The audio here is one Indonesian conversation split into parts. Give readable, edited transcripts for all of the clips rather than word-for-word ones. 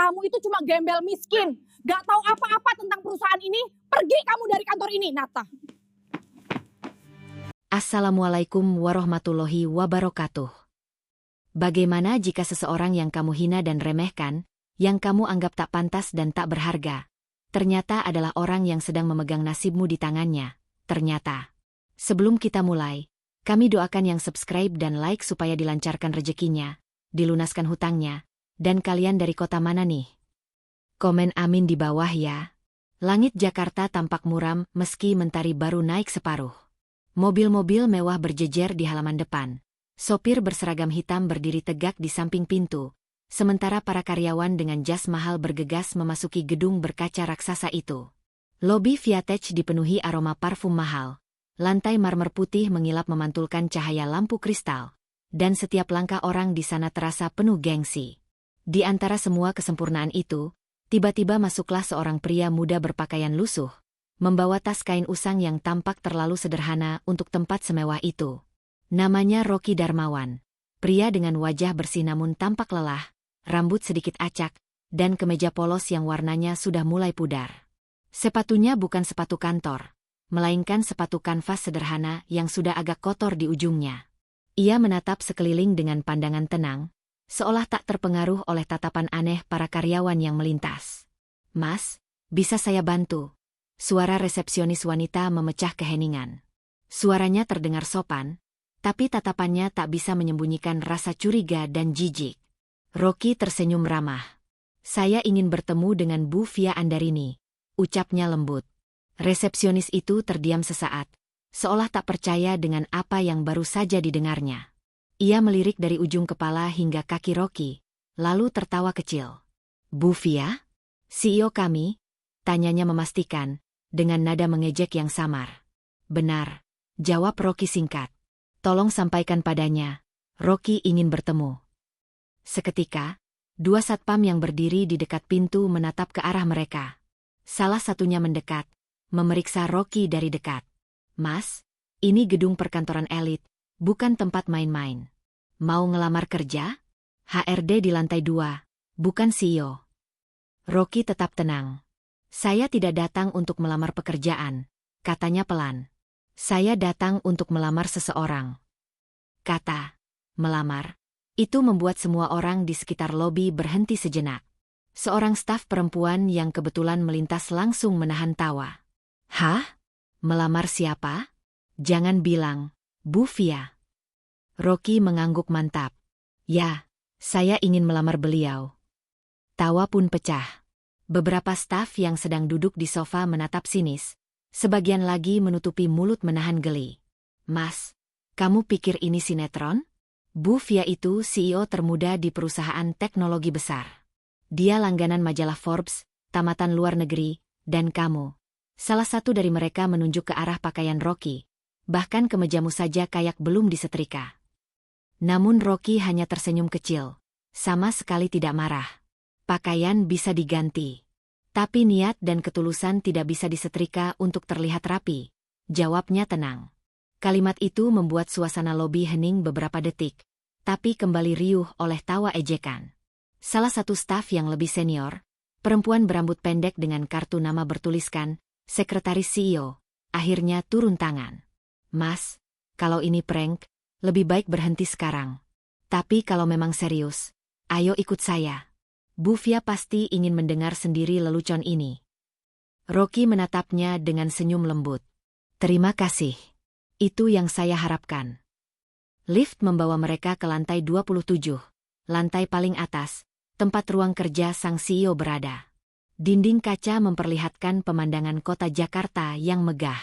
Kamu itu cuma gembel miskin. Gak tahu apa-apa tentang perusahaan ini. Pergi kamu dari kantor ini, Nata. Assalamualaikum warahmatullahi wabarakatuh. Bagaimana jika seseorang yang kamu hina dan remehkan, yang kamu anggap tak pantas dan tak berharga, ternyata adalah orang yang sedang memegang nasibmu di tangannya? Ternyata. Sebelum kita mulai, kami doakan yang subscribe dan like supaya dilancarkan rezekinya, dilunaskan hutangnya, dan kalian dari kota mana nih? Komen amin di bawah ya. Langit Jakarta tampak muram meski mentari baru naik separuh. Mobil-mobil mewah berjejer di halaman depan. Sopir berseragam hitam berdiri tegak di samping pintu, sementara para karyawan dengan jas mahal bergegas memasuki gedung berkaca raksasa itu. Lobi Viatech dipenuhi aroma parfum mahal. Lantai marmer putih mengilap memantulkan cahaya lampu kristal, dan setiap langkah orang di sana terasa penuh gengsi. Di antara semua kesempurnaan itu, tiba-tiba masuklah seorang pria muda berpakaian lusuh, membawa tas kain usang yang tampak terlalu sederhana untuk tempat semewah itu. Namanya Rocky Darmawan, pria dengan wajah bersih namun tampak lelah, rambut sedikit acak, dan kemeja polos yang warnanya sudah mulai pudar. Sepatunya bukan sepatu kantor, melainkan sepatu kanvas sederhana yang sudah agak kotor di ujungnya. Ia menatap sekeliling dengan pandangan tenang, seolah tak terpengaruh oleh tatapan aneh para karyawan yang melintas. "Mas, bisa saya bantu?" Suara resepsionis wanita memecah keheningan. Suaranya terdengar sopan, tapi tatapannya tak bisa menyembunyikan rasa curiga dan jijik. Rocky tersenyum ramah. "Saya ingin bertemu dengan Bu Via Andarini," ucapnya lembut. Resepsionis itu terdiam sesaat, seolah tak percaya dengan apa yang baru saja didengarnya. Ia melirik dari ujung kepala hingga kaki Rocky, lalu tertawa kecil. "Bu Via? CEO kami?" tanyanya memastikan, dengan nada mengejek yang samar. "Benar," jawab Rocky singkat. "Tolong sampaikan padanya, Rocky ingin bertemu." Seketika, dua satpam yang berdiri di dekat pintu menatap ke arah mereka. Salah satunya mendekat, memeriksa Rocky dari dekat. "Mas, ini gedung perkantoran elit, bukan tempat main-main. Mau ngelamar kerja? HRD di lantai 2, bukan CEO." Rocky tetap tenang. "Saya tidak datang untuk melamar pekerjaan," katanya pelan. "Saya datang untuk melamar seseorang." Kata "melamar" itu membuat semua orang di sekitar lobi berhenti sejenak. Seorang staf perempuan yang kebetulan melintas langsung menahan tawa. "Hah? Melamar siapa? Jangan bilang, Bu Via." Rocky mengangguk mantap. "Ya, saya ingin melamar beliau." Tawa pun pecah. Beberapa staf yang sedang duduk di sofa menatap sinis, sebagian lagi menutupi mulut menahan geli. "Mas, kamu pikir ini sinetron? Bu Via itu CEO termuda di perusahaan teknologi besar. Dia langganan majalah Forbes, tamatan luar negeri, dan kamu." Salah satu dari mereka menunjuk ke arah pakaian Rocky, bahkan kemejamu saja kayak belum disetrika. Namun Rocky hanya tersenyum kecil, sama sekali tidak marah. Pakaian bisa diganti, tapi niat dan ketulusan tidak bisa disetrika untuk terlihat rapi, jawabnya tenang. Kalimat itu membuat suasana lobi hening beberapa detik, tapi kembali riuh oleh tawa ejekan. Salah satu staf yang lebih senior, perempuan berambut pendek dengan kartu nama bertuliskan Sekretaris CEO, akhirnya turun tangan. "Mas, kalau ini prank, lebih baik berhenti sekarang. Tapi kalau memang serius, ayo ikut saya." Bu Via pasti ingin mendengar sendiri lelucon ini. Rocky menatapnya dengan senyum lembut. "Terima kasih. Itu yang saya harapkan." Lift membawa mereka ke lantai 27, lantai paling atas, tempat ruang kerja sang CEO berada. Dinding kaca memperlihatkan pemandangan kota Jakarta yang megah.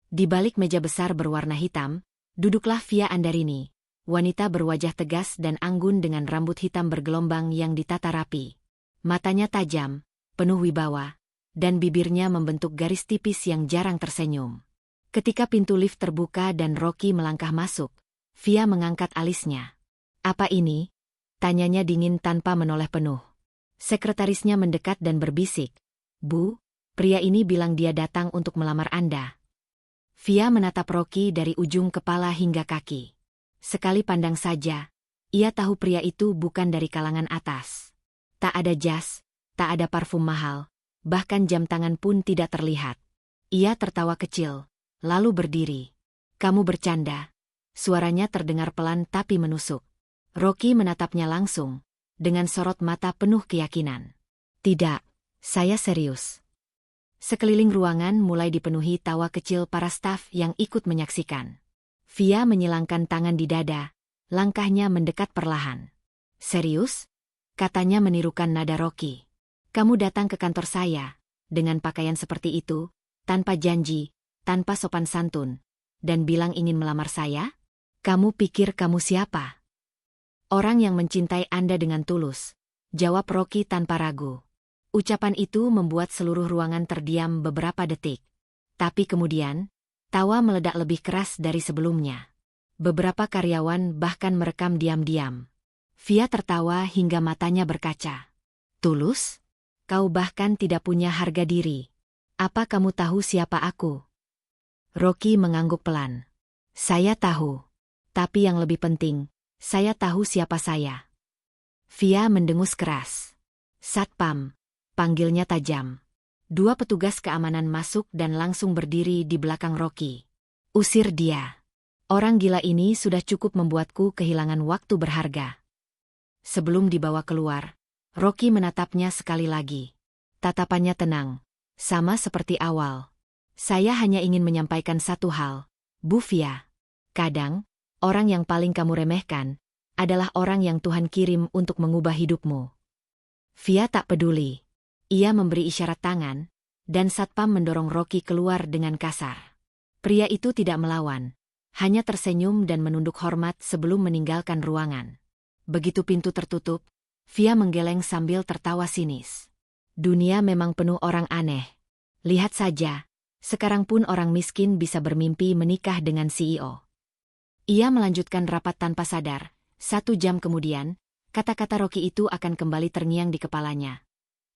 Di balik meja besar berwarna hitam, duduklah Via Andarini, wanita berwajah tegas dan anggun dengan rambut hitam bergelombang yang ditata rapi. Matanya tajam, penuh wibawa, dan bibirnya membentuk garis tipis yang jarang tersenyum. Ketika pintu lift terbuka dan Rocky melangkah masuk, Via mengangkat alisnya. "Apa ini?" tanyanya dingin tanpa menoleh penuh. Sekretarisnya mendekat dan berbisik, "Bu, pria ini bilang dia datang untuk melamar Anda." Via menatap Rocky dari ujung kepala hingga kaki. Sekali pandang saja, ia tahu pria itu bukan dari kalangan atas. Tak ada jas, tak ada parfum mahal, bahkan jam tangan pun tidak terlihat. Ia tertawa kecil, lalu berdiri. Kamu bercanda. Suaranya terdengar pelan tapi menusuk. Rocky menatapnya langsung, dengan sorot mata penuh keyakinan. Tidak, saya serius. Sekeliling ruangan mulai dipenuhi tawa kecil para staf yang ikut menyaksikan. Via menyilangkan tangan di dada, langkahnya mendekat perlahan. Serius? Katanya menirukan nada Rocky. Kamu datang ke kantor saya, dengan pakaian seperti itu, tanpa janji, tanpa sopan santun, dan bilang ingin melamar saya? Kamu pikir kamu siapa? Orang yang mencintai Anda dengan tulus, jawab Rocky tanpa ragu. Ucapan itu membuat seluruh ruangan terdiam beberapa detik. Tapi kemudian, tawa meledak lebih keras dari sebelumnya. Beberapa karyawan bahkan merekam diam-diam. Via tertawa hingga matanya berkaca. Tulus? Kau bahkan tidak punya harga diri. Apa kamu tahu siapa aku? Rocky mengangguk pelan. Saya tahu. Tapi yang lebih penting, saya tahu siapa saya. Via mendengus keras. Satpam, panggilnya tajam. 2 petugas keamanan masuk dan langsung berdiri di belakang Rocky. Usir dia. Orang gila ini sudah cukup membuatku kehilangan waktu berharga. Sebelum dibawa keluar, Rocky menatapnya sekali lagi. Tatapannya tenang, sama seperti awal. Saya hanya ingin menyampaikan satu hal, Bu Via. Kadang, orang yang paling kamu remehkan adalah orang yang Tuhan kirim untuk mengubah hidupmu. Via tak peduli. Ia memberi isyarat tangan, dan Satpam mendorong Rocky keluar dengan kasar. Pria itu tidak melawan, hanya tersenyum dan menunduk hormat sebelum meninggalkan ruangan. Begitu pintu tertutup, Via menggeleng sambil tertawa sinis. Dunia memang penuh orang aneh. Lihat saja, sekarang pun orang miskin bisa bermimpi menikah dengan CEO. Ia melanjutkan rapat tanpa sadar. 1 jam kemudian, kata-kata Rocky itu akan kembali terngiang di kepalanya.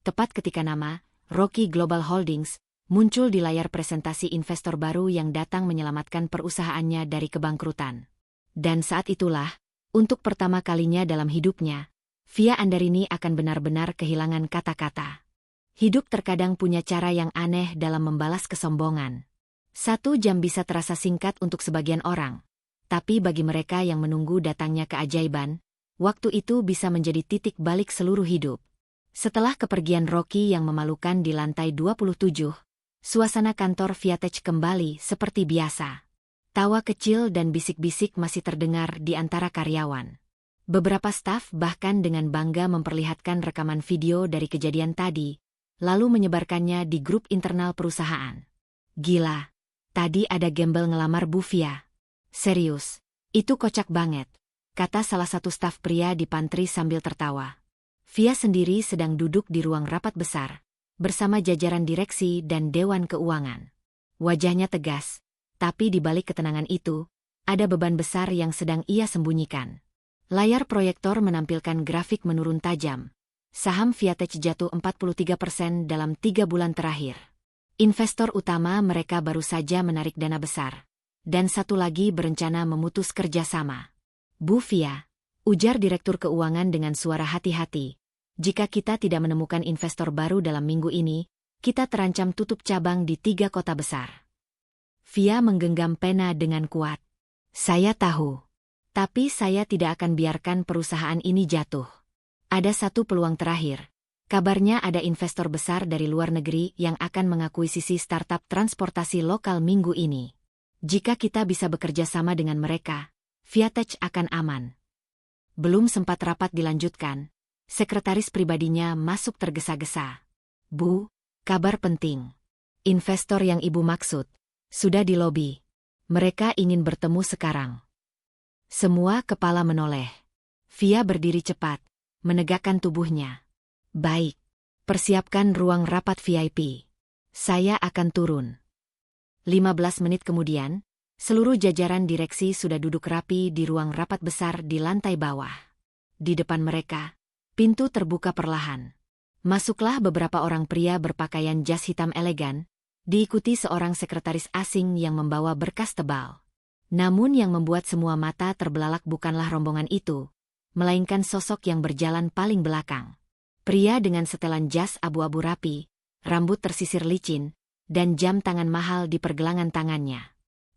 Tepat ketika nama Rocky Global Holdings muncul di layar presentasi investor baru yang datang menyelamatkan perusahaannya dari kebangkrutan. Dan saat itulah, untuk pertama kalinya dalam hidupnya, Via Andarini akan benar-benar kehilangan kata-kata. Hidup terkadang punya cara yang aneh dalam membalas kesombongan. 1 jam bisa terasa singkat untuk sebagian orang. Tapi bagi mereka yang menunggu datangnya keajaiban, waktu itu bisa menjadi titik balik seluruh hidup. Setelah kepergian Rocky yang memalukan di lantai 27, suasana kantor Viatech kembali seperti biasa. Tawa kecil dan bisik-bisik masih terdengar di antara karyawan. Beberapa staf bahkan dengan bangga memperlihatkan rekaman video dari kejadian tadi, lalu menyebarkannya di grup internal perusahaan. Gila, tadi ada gembel ngelamar Bu Via. Serius, itu kocak banget, kata salah satu staf pria di pantry sambil tertawa. Via sendiri sedang duduk di ruang rapat besar, bersama jajaran direksi dan Dewan Keuangan. Wajahnya tegas, tapi di balik ketenangan itu, ada beban besar yang sedang ia sembunyikan. Layar proyektor menampilkan grafik menurun tajam. Saham Viatech jatuh 43% dalam 3 bulan terakhir. Investor utama mereka baru saja menarik dana besar. Dan satu lagi berencana memutus kerjasama. Bu Via, ujar Direktur Keuangan dengan suara hati-hati. Jika kita tidak menemukan investor baru dalam minggu ini, kita terancam tutup cabang di 3 kota besar. Via menggenggam pena dengan kuat. Saya tahu. Tapi saya tidak akan biarkan perusahaan ini jatuh. Ada satu peluang terakhir. Kabarnya ada investor besar dari luar negeri yang akan mengakuisisi startup transportasi lokal minggu ini. Jika kita bisa bekerja sama dengan mereka, Viatech akan aman. Belum sempat rapat dilanjutkan, sekretaris pribadinya masuk tergesa-gesa. Bu, kabar penting. Investor yang ibu maksud, sudah di lobi. Mereka ingin bertemu sekarang. Semua kepala menoleh. Via berdiri cepat, menegakkan tubuhnya. Baik, persiapkan ruang rapat VIP. Saya akan turun. 15 menit kemudian, seluruh jajaran direksi sudah duduk rapi di ruang rapat besar di lantai bawah. Di depan mereka, pintu terbuka perlahan. Masuklah beberapa orang pria berpakaian jas hitam elegan, diikuti seorang sekretaris asing yang membawa berkas tebal. Namun yang membuat semua mata terbelalak bukanlah rombongan itu, melainkan sosok yang berjalan paling belakang. Pria dengan setelan jas abu-abu rapi, rambut tersisir licin, dan jam tangan mahal di pergelangan tangannya.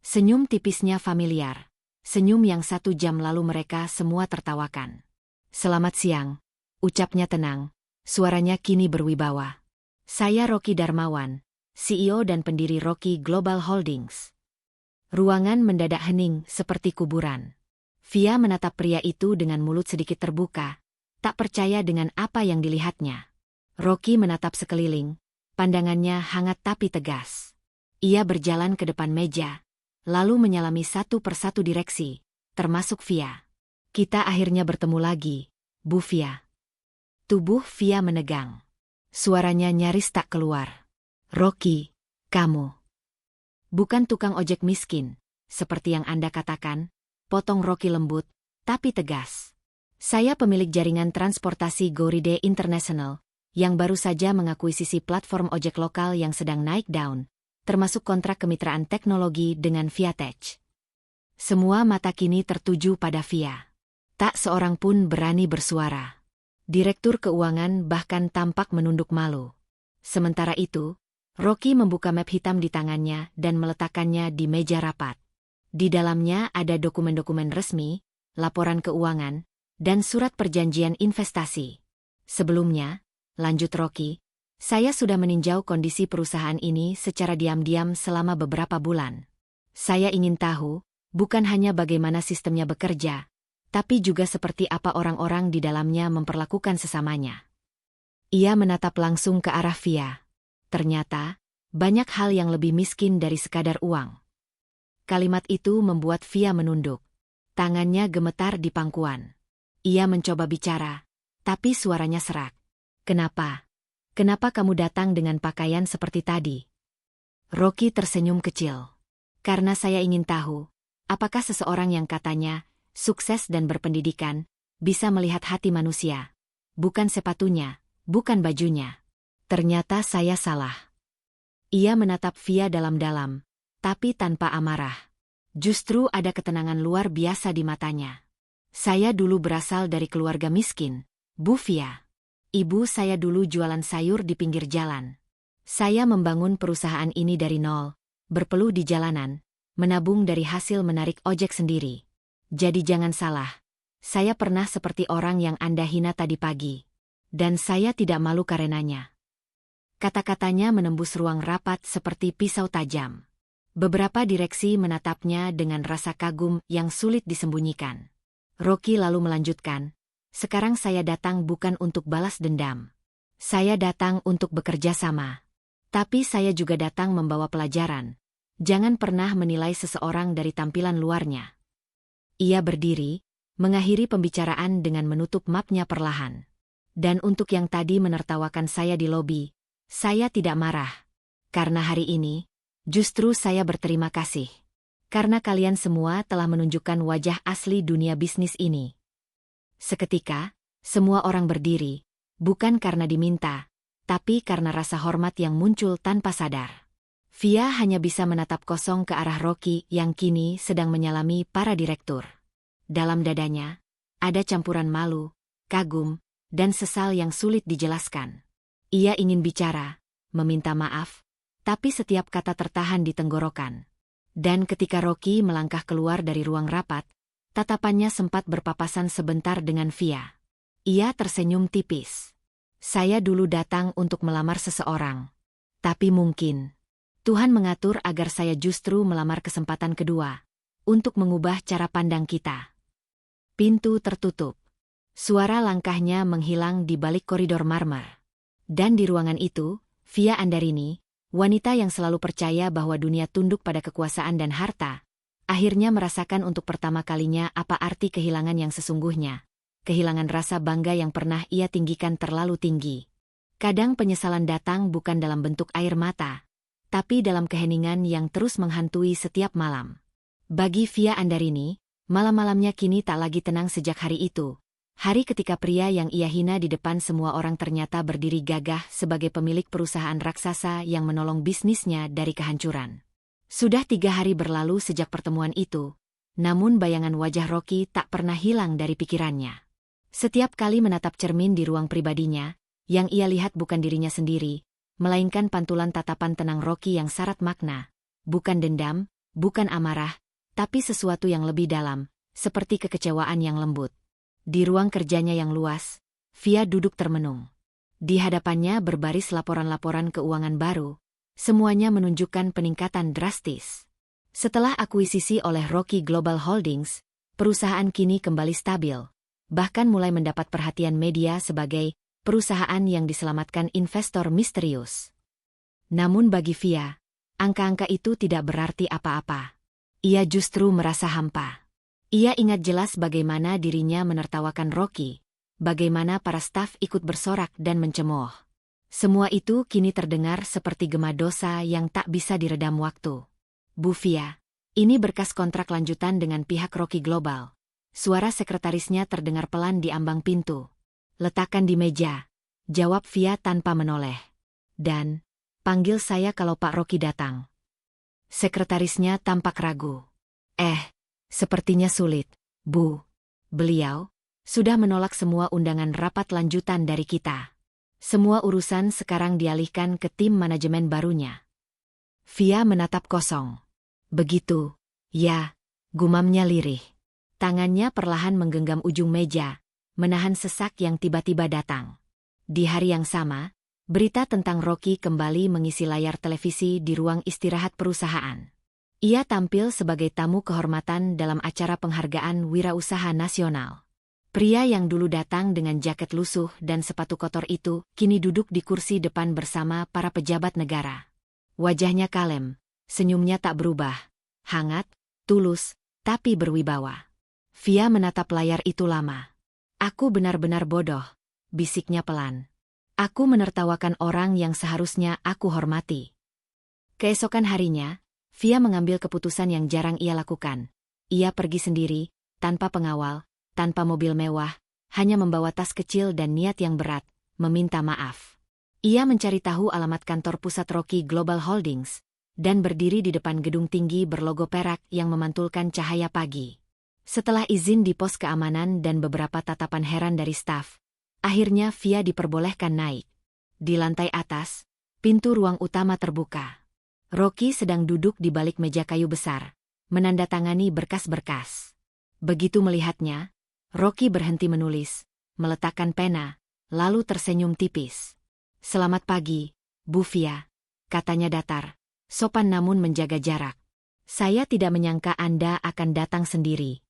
Senyum tipisnya familiar, senyum yang 1 jam lalu mereka semua tertawakan. "Selamat siang," ucapnya tenang, suaranya kini berwibawa. "Saya Rocky Darmawan, CEO dan pendiri Rocky Global Holdings." Ruangan mendadak hening seperti kuburan. Via menatap pria itu dengan mulut sedikit terbuka, tak percaya dengan apa yang dilihatnya. Rocky menatap sekeliling, pandangannya hangat tapi tegas. Ia berjalan ke depan meja, lalu menyalami satu persatu direksi, termasuk Via. "Kita akhirnya bertemu lagi, Bu Via." Tubuh Via menegang. Suaranya nyaris tak keluar. "Rocky, kamu bukan tukang ojek miskin, seperti yang Anda katakan," potong Rocky lembut, tapi tegas. "Saya pemilik jaringan transportasi Gouride International, yang baru saja mengakuisisi platform ojek lokal yang sedang naik daun, termasuk kontrak kemitraan teknologi dengan Viatech." Semua mata kini tertuju pada Via. Tak seorang pun berani bersuara. Direktur keuangan bahkan tampak menunduk malu. Sementara itu, Rocky membuka map hitam di tangannya dan meletakkannya di meja rapat. Di dalamnya ada dokumen-dokumen resmi, laporan keuangan, dan surat perjanjian investasi. "Sebelumnya," lanjut Rocky, "saya sudah meninjau kondisi perusahaan ini secara diam-diam selama beberapa bulan. Saya ingin tahu, bukan hanya bagaimana sistemnya bekerja, tapi juga seperti apa orang-orang di dalamnya memperlakukan sesamanya." Ia menatap langsung ke arah Via. Ternyata, banyak hal yang lebih miskin dari sekadar uang. Kalimat itu membuat Via menunduk. Tangannya gemetar di pangkuan. Ia mencoba bicara, tapi suaranya serak. "Kenapa? Kenapa kamu datang dengan pakaian seperti tadi?" Rocky tersenyum kecil. "Karena saya ingin tahu, apakah seseorang yang katanya sukses dan berpendidikan bisa melihat hati manusia, bukan sepatunya, bukan bajunya." Ternyata saya salah. Ia menatap Via dalam-dalam, tapi tanpa amarah. Justru ada ketenangan luar biasa di matanya. "Saya dulu berasal dari keluarga miskin, Bu Via. Ibu saya dulu jualan sayur di pinggir jalan. Saya membangun perusahaan ini dari nol, berpeluh di jalanan, menabung dari hasil menarik ojek sendiri. Jadi jangan salah, saya pernah seperti orang yang Anda hina tadi pagi. Dan saya tidak malu karenanya." Kata-katanya menembus ruang rapat seperti pisau tajam. Beberapa direksi menatapnya dengan rasa kagum yang sulit disembunyikan. Rocky lalu melanjutkan, "Sekarang saya datang bukan untuk balas dendam. Saya datang untuk bekerja sama. Tapi saya juga datang membawa pelajaran. Jangan pernah menilai seseorang dari tampilan luarnya." Ia berdiri, mengakhiri pembicaraan dengan menutup mapnya perlahan. "Dan untuk yang tadi menertawakan saya di lobi, saya tidak marah. Karena hari ini, justru saya berterima kasih. Karena kalian semua telah menunjukkan wajah asli dunia bisnis ini." Seketika, semua orang berdiri, bukan karena diminta, tapi karena rasa hormat yang muncul tanpa sadar. Via hanya bisa menatap kosong ke arah Rocky yang kini sedang menyalami para direktur. Dalam dadanya, ada campuran malu, kagum, dan sesal yang sulit dijelaskan. Ia ingin bicara, meminta maaf, tapi setiap kata tertahan di tenggorokan. Dan ketika Rocky melangkah keluar dari ruang rapat, tatapannya sempat berpapasan sebentar dengan Via. Ia tersenyum tipis. "Saya dulu datang untuk melamar seseorang. Tapi mungkin Tuhan mengatur agar saya justru melamar kesempatan kedua, untuk mengubah cara pandang kita." Pintu tertutup. Suara langkahnya menghilang di balik koridor marmer. Dan di ruangan itu, Via Andarini, wanita yang selalu percaya bahwa dunia tunduk pada kekuasaan dan harta, akhirnya merasakan untuk pertama kalinya apa arti kehilangan yang sesungguhnya. Kehilangan rasa bangga yang pernah ia tinggikan terlalu tinggi. Kadang penyesalan datang bukan dalam bentuk air mata, tapi dalam keheningan yang terus menghantui setiap malam. Bagi Via Andarini, malam-malamnya kini tak lagi tenang sejak hari itu. Hari ketika pria yang ia hina di depan semua orang ternyata berdiri gagah sebagai pemilik perusahaan raksasa yang menolong bisnisnya dari kehancuran. Sudah 3 hari berlalu sejak pertemuan itu, namun bayangan wajah Rocky tak pernah hilang dari pikirannya. Setiap kali menatap cermin di ruang pribadinya, Yang ia lihat bukan dirinya sendiri, melainkan pantulan tatapan tenang Rocky yang syarat makna. Bukan dendam, bukan amarah, tapi sesuatu yang lebih dalam, seperti kekecewaan yang lembut. Di ruang kerjanya yang luas, Via duduk termenung. Di hadapannya berbaris laporan-laporan keuangan baru, semuanya menunjukkan peningkatan drastis. Setelah akuisisi oleh Rocky Global Holdings, perusahaan kini kembali stabil, bahkan mulai mendapat perhatian media sebagai perusahaan yang diselamatkan investor misterius. Namun bagi Via, angka-angka itu tidak berarti apa-apa. Ia justru merasa hampa. Ia ingat jelas bagaimana dirinya menertawakan Rocky, bagaimana para staf ikut bersorak dan mencemooh. Semua itu kini terdengar seperti gema dosa yang tak bisa diredam waktu. Bu Via, ini berkas kontrak lanjutan dengan pihak Rocky Global. Suara sekretarisnya terdengar pelan di ambang pintu. Letakkan di meja, jawab Via tanpa menoleh. Dan, panggil saya kalau Pak Rocky datang. Sekretarisnya tampak ragu. Sepertinya sulit, Bu. Beliau sudah menolak semua undangan rapat lanjutan dari kita. Semua urusan sekarang dialihkan ke tim manajemen barunya. Via menatap kosong. Begitu, ya, gumamnya lirih. Tangannya perlahan menggenggam ujung meja, menahan sesak yang tiba-tiba datang. Di hari yang sama, berita tentang Rocky kembali mengisi layar televisi di ruang istirahat perusahaan. Ia tampil sebagai tamu kehormatan dalam acara penghargaan wirausaha nasional. Pria yang dulu datang dengan jaket lusuh dan sepatu kotor itu kini duduk di kursi depan bersama para pejabat negara. Wajahnya kalem, senyumnya tak berubah, hangat, tulus, tapi berwibawa. Via menatap layar itu lama. Aku benar-benar bodoh, bisiknya pelan. Aku menertawakan orang yang seharusnya aku hormati. Keesokan harinya, Via mengambil keputusan yang jarang ia lakukan. Ia pergi sendiri, tanpa pengawal, tanpa mobil mewah, hanya membawa tas kecil dan niat yang berat, meminta maaf. Ia mencari tahu alamat kantor pusat Rocky Global Holdings, dan berdiri di depan gedung tinggi berlogo perak yang memantulkan cahaya pagi. Setelah izin di pos keamanan dan beberapa tatapan heran dari staf, akhirnya Via diperbolehkan naik. Di lantai atas, pintu ruang utama terbuka. Rocky sedang duduk di balik meja kayu besar, menandatangani berkas-berkas. Begitu melihatnya, Rocky berhenti menulis, meletakkan pena, lalu tersenyum tipis. "Selamat pagi, Bu Via," katanya datar, sopan namun menjaga jarak. "Saya tidak menyangka Anda akan datang sendiri."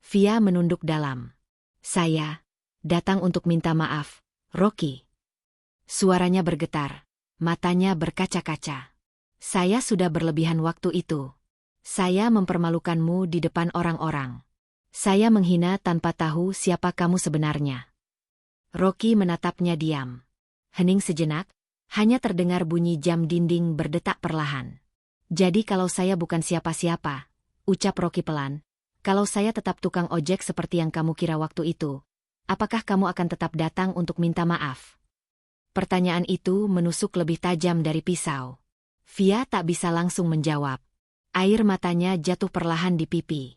Via menunduk dalam. "Saya datang untuk minta maaf, Rocky." Suaranya bergetar, matanya berkaca-kaca. "Saya sudah berlebihan waktu itu. Saya mempermalukanmu di depan orang-orang. Saya menghina tanpa tahu siapa kamu sebenarnya." Rocky menatapnya diam. Hening sejenak, hanya terdengar bunyi jam dinding berdetak perlahan. "Jadi kalau saya bukan siapa-siapa," ucap Rocky pelan, "kalau saya tetap tukang ojek seperti yang kamu kira waktu itu, apakah kamu akan tetap datang untuk minta maaf?" Pertanyaan itu menusuk lebih tajam dari pisau. Via tak bisa langsung menjawab. Air matanya jatuh perlahan di pipi.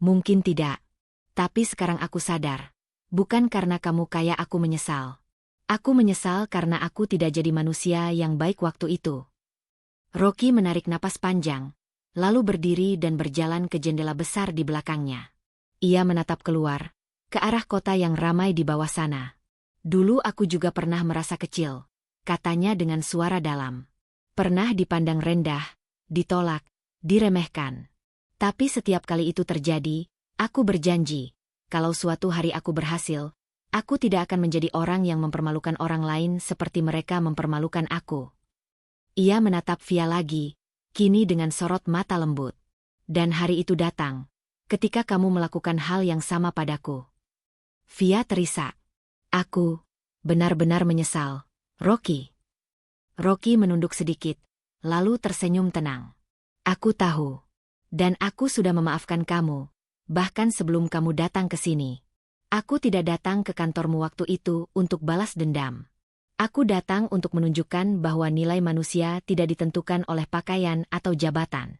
Mungkin tidak. Tapi sekarang aku sadar. Bukan karena kamu kaya aku menyesal. Aku menyesal karena aku tidak jadi manusia yang baik waktu itu." Rocky menarik napas panjang, lalu berdiri dan berjalan ke jendela besar di belakangnya. Ia menatap keluar, ke arah kota yang ramai di bawah sana. "Dulu aku juga pernah merasa kecil," katanya dengan suara dalam. "Pernah dipandang rendah, ditolak, diremehkan. Tapi setiap kali itu terjadi, aku berjanji, kalau suatu hari aku berhasil, aku tidak akan menjadi orang yang mempermalukan orang lain seperti mereka mempermalukan aku." Ia menatap Via lagi, kini dengan sorot mata lembut. "Dan hari itu datang, ketika kamu melakukan hal yang sama padaku." Via terisak. "Aku benar-benar menyesal, Rocky." Rocky menunduk sedikit, lalu tersenyum tenang. "Aku tahu. Dan aku sudah memaafkan kamu, bahkan sebelum kamu datang ke sini. Aku tidak datang ke kantormu waktu itu untuk balas dendam. Aku datang untuk menunjukkan bahwa nilai manusia tidak ditentukan oleh pakaian atau jabatan."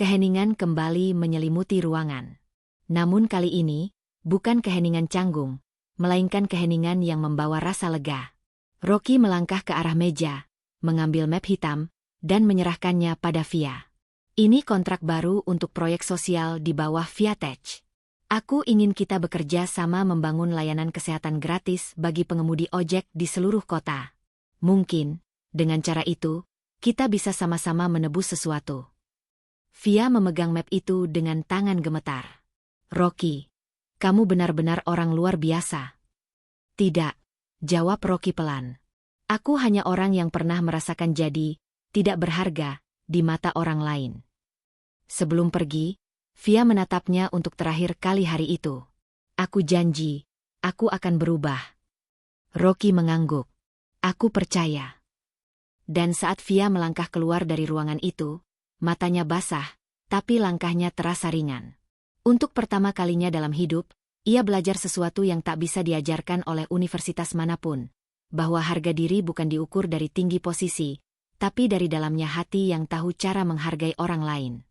Keheningan kembali menyelimuti ruangan. Namun kali ini, bukan keheningan canggung, melainkan keheningan yang membawa rasa lega. Rocky melangkah ke arah meja, mengambil map hitam, dan menyerahkannya pada Via. Ini kontrak baru untuk proyek sosial di bawah Viatech. Aku ingin kita bekerja sama membangun layanan kesehatan gratis bagi pengemudi ojek di seluruh kota. Mungkin, dengan cara itu, kita bisa sama-sama menebus sesuatu. Via memegang map itu dengan tangan gemetar. Rocky, kamu benar-benar orang luar biasa. Tidak, jawab Rocky pelan. Aku hanya orang yang pernah merasakan jadi, tidak berharga, di mata orang lain. Sebelum pergi, Via menatapnya untuk terakhir kali hari itu. Aku janji, aku akan berubah. Rocky mengangguk. Aku percaya. Dan saat Via melangkah keluar dari ruangan itu, matanya basah, tapi langkahnya terasa ringan. Untuk pertama kalinya dalam hidup, ia belajar sesuatu yang tak bisa diajarkan oleh universitas manapun, bahwa harga diri bukan diukur dari tinggi posisi, tapi dari dalamnya hati yang tahu cara menghargai orang lain.